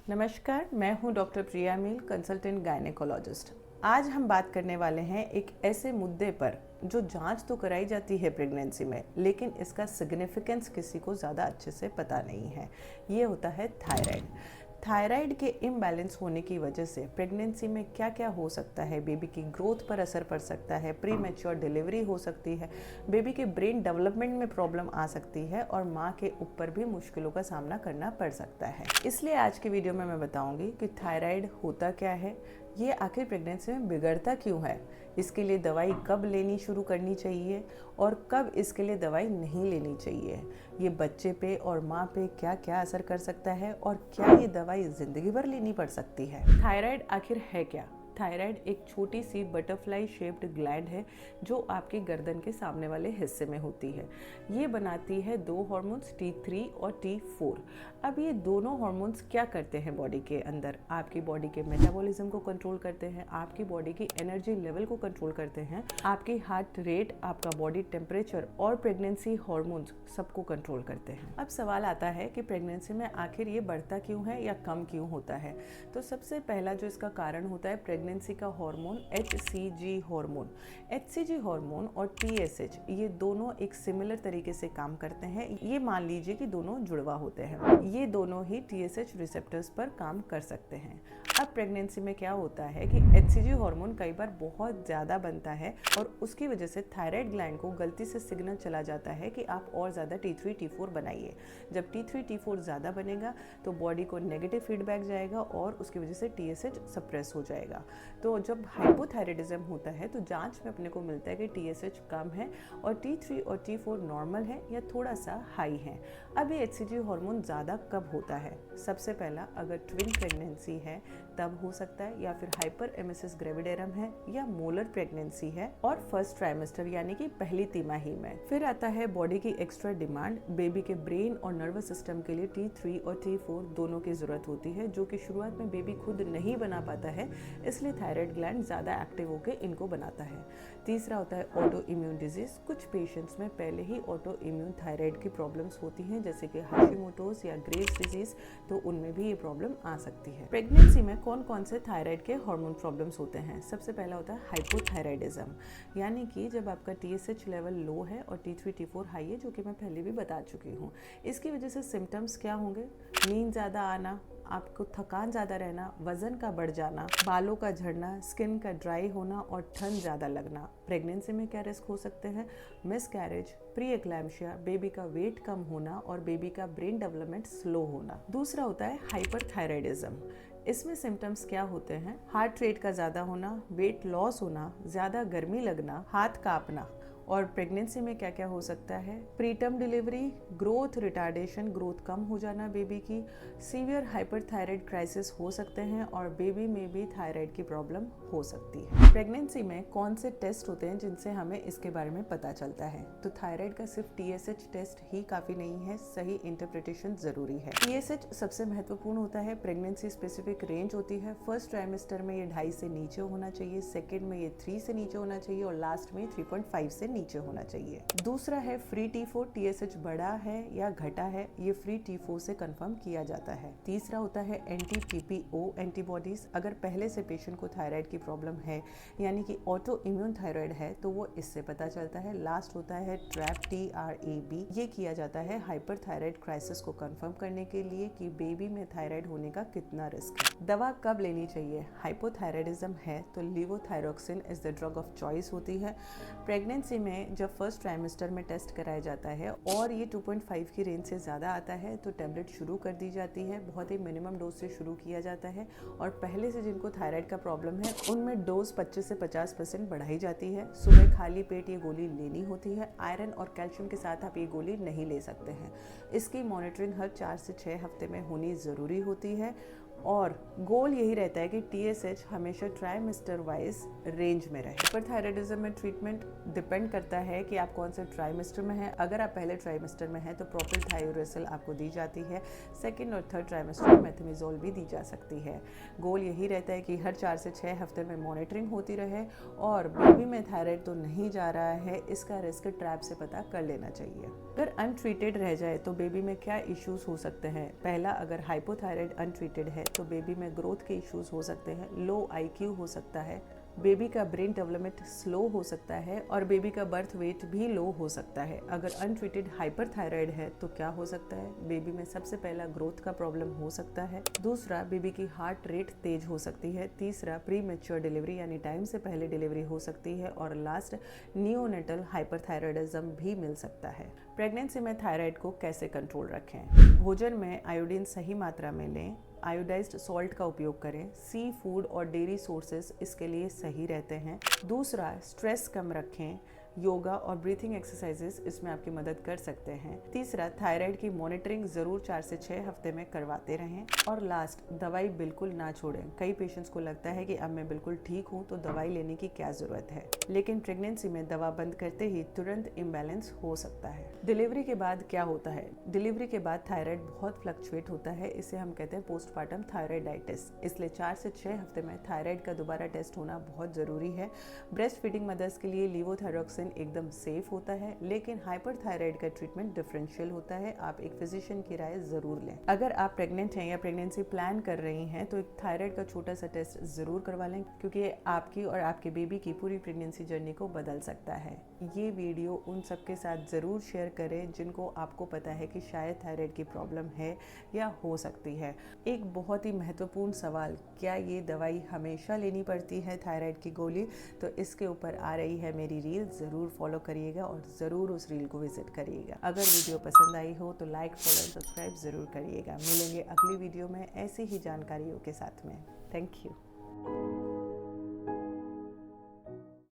नमस्कार, मैं हूं डॉक्टर प्रिया मील, कंसल्टेंट गायनेकोलॉजिस्ट। आज हम बात करने वाले हैं एक ऐसे मुद्दे पर जो जांच तो कराई जाती है प्रेगनेंसी में, लेकिन इसका सिग्निफिकेंस किसी को ज़्यादा अच्छे से पता नहीं है। ये होता है थायराइड। थायराइड के इम्बैलेंस होने की वजह से प्रेगनेंसी में क्या क्या हो सकता है। बेबी की ग्रोथ पर असर पड़ सकता है, प्री मैच्योर डिलीवरी हो सकती है, बेबी के ब्रेन डेवलपमेंट में प्रॉब्लम आ सकती है और माँ के ऊपर भी मुश्किलों का सामना करना पड़ सकता है। इसलिए आज की वीडियो में मैं बताऊंगी कि थायराइड होता क्या है, ये आखिर प्रेगनेंसी में बिगड़ता क्यों है, इसके लिए दवाई कब लेनी शुरू करनी चाहिए और कब इसके लिए दवाई नहीं लेनी चाहिए, ये बच्चे पे और माँ पे क्या क्या असर कर सकता है और क्या ये दवाई ज़िंदगी भर लेनी पड़ सकती है। थायराइड आखिर है क्या? थायराइड एक छोटी सी बटरफ्लाई शेप्ड ग्लैंड है जो आपके गर्दन के सामने वाले हिस्से में होती है। ये बनाती है दो हार्मोन्स T3 और T4। अब ये दोनों हार्मोन्स क्या करते हैं बॉडी के अंदर? आपकी बॉडी के मेटाबॉलिज्म को कंट्रोल करते हैं, आपकी बॉडी की एनर्जी लेवल को कंट्रोल करते हैं, आपकी हार्ट रेट, आपका बॉडी टेम्परेचर और प्रेगनेंसी हार्मोन्स सबको कंट्रोल करते हैं। अब सवाल आता है कि प्रेगनेंसी में आखिर ये बढ़ता क्यों है या कम क्यों होता है। तो सबसे पहला जो इसका कारण होता है प्रेगनेंसी का hormone HCG hormone. HCG hormone और TSH ये दोनों एक सिमिलर तरीके से काम करते हैं। ये मान लीजिए कि दोनों जुड़वा होते हैं, ये दोनों ही TSH रिसेप्टर्स पर काम कर सकते हैं। अब प्रेगनेंसी में क्या होता है कि HCG हार्मोन कई बार बहुत ज़्यादा बनता है और उसकी वजह से थायराइड ग्लैंड को गलती से सिग्नल चला जाता है कि आप और ज़्यादा T3 T4 बनाइए। जब T3 T4 ज़्यादा बनेगा तो बॉडी को नेगेटिव फीडबैक जाएगा और उसकी वजह से TSH सप्रेस हो जाएगा। तो जब हाइपोथायराइडिज्म होता है तो जांच में अपने को मिलता है कि TSH कम है और T3 और T4 नॉर्मल है या थोड़ा सा हाई है। अब ये HCG हार्मोन ज़्यादा कब होता है? सबसे पहला, अगर ट्विन प्रेगनेंसी है तब हो सकता है, या फिर हाइपर एमेसिस ग्रेविडेरम है, या मोलर प्रेगनेंसी है और फर्स्ट ट्राइमेस्टर यानी कि पहली तिमाही में। फिर आता है बॉडी की एक्स्ट्रा डिमांड। बेबी के ब्रेन और नर्वस सिस्टम के लिए T3 और T4 दोनों की जरूरत होती है, जो कि शुरुआत में बेबी खुद नहीं बना पाता है, इसलिए थायराइड ग्लैंड ज़्यादा एक्टिव होकर इनको बनाता है। तीसरा होता है ऑटो इम्यून डिजीज। कुछ पेशेंट्स में पहले ही ऑटो इम्यून थायराइड की प्रॉब्लम्स होती हैं, जैसे कि हाशिमोटोस या ग्रेव्स डिजीज, तो उनमें भी ये प्रॉब्लम आ सकती है। प्रेगनेंसी में कौन कौन से थायराइड के हार्मोन प्रॉब्लम्स होते हैं? सबसे पहला होता है हाइपोथायराइडिज्म, यानी कि जब आपका TSH लेवल लो है और T3 T4 हाई है, जो कि मैं पहले भी बता चुकी हूँ। इसकी वजह से सिम्टम्स क्या होंगे? नींद ज़्यादा आना, आपको थकान ज़्यादा रहना, वजन का बढ़ जाना, बालों का झड़ना, स्किन का ड्राई होना और ठंड ज़्यादा लगना। प्रेगनेंसी में क्या रिस्क हो सकते हैं? मिसकैरेज, प्री एक्लैम्शिया, बेबी का वेट कम होना और बेबी का ब्रेन डेवलपमेंट स्लो होना। दूसरा होता है हाइपरथायराइडिज्म। इसमें सिम्टम्स क्या होते हैं? हार्ट रेट का ज़्यादा होना, वेट लॉस होना, ज़्यादा गर्मी लगना, हाथ कांपना। और प्रेगनेंसी में क्या क्या हो सकता है? Preterm delivery, growth retardation, growth कम हो जाना बेबी की, सीवियर हाइपरथायराइड क्राइसिस हो सकते हैं और बेबी में भी थायराइड की प्रॉब्लम हो सकती है। प्रेगनेंसी में कौन से टेस्ट होते हैं जिनसे हमें इसके बारे में पता चलता है? तो थायराइड का सिर्फ TSH टेस्ट ही काफ़ी नहीं है, सही इंटरप्रिटेशन ज़रूरी है। TSH सबसे महत्वपूर्ण होता है। प्रेगनेंसी स्पेसिफिक रेंज होती है। फर्स्ट ट्राइमेस्टर में ये 2.5 से नीचे होना चाहिए, सेकेंड में ये 3 से नीचे होना चाहिए और लास्ट में 3.5 से नीचे होना चाहिए। दूसरा है फ्री T4, TSH बढ़ा है या घटा है, ये फ्री T4 से कंफर्म किया जाता है। तीसरा होता है anti-PPO एंटीबॉडीज। अगर पहले से पेशेंट को थायराइड की प्रॉब्लम है, यानी कि ऑटो इम्यून थायराइड है, तो वो इससे पता चलता है। लास्ट होता है TRAP, ये किया जाता है हाइपरथायराइड क्राइसिस को कंफर्म करने के लिए कि बेबी में थायराइड होने का कितना रिस्क है। दवा कब लेनी चाहिए? हाइपोथायराइडिज्म है तो levothyroxine is the drug of choice होती है। प्रेगनेंसी में जब फर्स्ट ट्राइमेस्टर में टेस्ट कराया जाता है और ये 2.5 की रेंज से ज़्यादा आता है तो टेबलेट शुरू कर दी जाती है। बहुत ही मिनिमम डोज से शुरू किया जाता है और पहले से जिनको थायराइड का प्रॉब्लम है उनमें डोज 25 से 50% बढ़ाई जाती है। सुबह खाली पेट ये गोली लेनी होती है। आयरन और कैल्शियम के साथ आप ये गोली नहीं ले सकते हैं। इसकी मॉनिटरिंग हर 4 से 6 हफ्ते में होनी ज़रूरी होती है और गोल यही रहता है कि TSH हमेशा ट्राइमेस्टर वाइज रेंज में रहे। हाइपरथायराइडिज्म में ट्रीटमेंट डिपेंड करता है कि आप कौन से ट्राइमेस्टर में हैं। अगर आप पहले ट्राइमेस्टर में हैं तो प्रोपिलथायोरेसिल आपको दी जाती है। सेकेंड और थर्ड ट्राइमेस्टर में मेथमेजोल भी दी जा सकती है। गोल यही रहता है कि हर 4 से 6 हफ्ते में मॉनिटरिंग होती रहे और बेबी में थायराइड तो नहीं जा रहा है, इसका रिस्क ट्रैप से पता कर लेना चाहिए। अगर अनट्रीटेड रह जाए तो बेबी में क्या इश्यूज हो सकते हैं? पहला, अगर हाइपोथायराइड अनट्रीटेड है तो बेबी में ग्रोथ के इश्यूज हो सकते हैं, लो IQ हो सकता है, बेबी का ब्रेन डेवलपमेंट स्लो हो सकता है और बेबी का बर्थ वेट भी लो हो सकता है। अगर अनट्रीटेड हाइपरथायराइड है तो क्या हो सकता है, बेबी में सबसे पहला ग्रोथ का प्रॉब्लम हो सकता है। दूसरा, बेबी की हार्ट रेट तेज हो सकती है। तीसरा, प्री मैच्योर डिलीवरी यानी टाइम से पहले डिलीवरी हो सकती है। और लास्ट, नियोनेटल हाइपरथायराइडिज्म भी मिल सकता है। प्रेगनेंसी में थायराइड को कैसे कंट्रोल रखें? भोजन में आयोडीन सही मात्रा में लें, आयोडाइज्ड सॉल्ट का उपयोग करें, सी फूड और डेयरी सोर्सेज इसके लिए सही रहते हैं। दूसरा, स्ट्रेस कम रखें, योगा और ब्रीथिंग एक्सरसाइजेस इसमें आपकी मदद कर सकते हैं। तीसरा, थायराइड की मॉनिटरिंग ज़रूर 4 से 6 हफ्ते में करवाते रहें। और लास्ट, दवाई बिल्कुल ना छोड़ें। कई पेशेंट्स को लगता है कि अब मैं बिल्कुल ठीक हूँ तो दवाई लेने की क्या ज़रूरत है, लेकिन प्रेगनेंसी में दवा बंद करते ही तुरंत इम्बैलेंस हो सकता है। डिलीवरी के बाद क्या होता है? डिलीवरी के बाद थायराइड बहुत फ्लक्चुएट होता है, इसे हम कहते हैं पोस्टपार्टम थायराइडाइटिस। इसलिए 4 से 6 हफ्ते में थायराइड का दोबारा टेस्ट होना बहुत ज़रूरी है। ब्रेस्ट फीडिंग मदर्स के लिए लीवोथायरॉक्सिन एकदम सेफ होता है, लेकिन हाइपरथायराइड का ट्रीटमेंट डिफरेंशियल होता है। आप एक फिजिशियन की राय जरूर लें। अगर आप प्रेग्नेंट हैं या प्रेगनेंसी प्लान कर रही हैं तो एक थायराइड का छोटा सा टेस्ट जरूर करवा लें, क्योंकि ये आपकी और आपके बेबी की पूरी प्रेगनेंसी जर्नी को बदल सकता है। ये वीडियो उन सबके साथ ज़रूर शेयर करें जिनको आपको पता है कि शायद थायराइड की प्रॉब्लम है या हो सकती है। एक बहुत ही महत्वपूर्ण सवाल, क्या ये दवाई हमेशा लेनी पड़ती है थायराइड की गोली? तो इसके ऊपर आ रही है मेरी रील, ज़रूर फॉलो करिएगा और ज़रूर उस रील को विजिट करिएगा। अगर वीडियो पसंद आई हो तो लाइक, फॉलो और सब्सक्राइब ज़रूर करिएगा। मिलेंगे अगली वीडियो में ऐसी ही जानकारियों के साथ में। Thank you.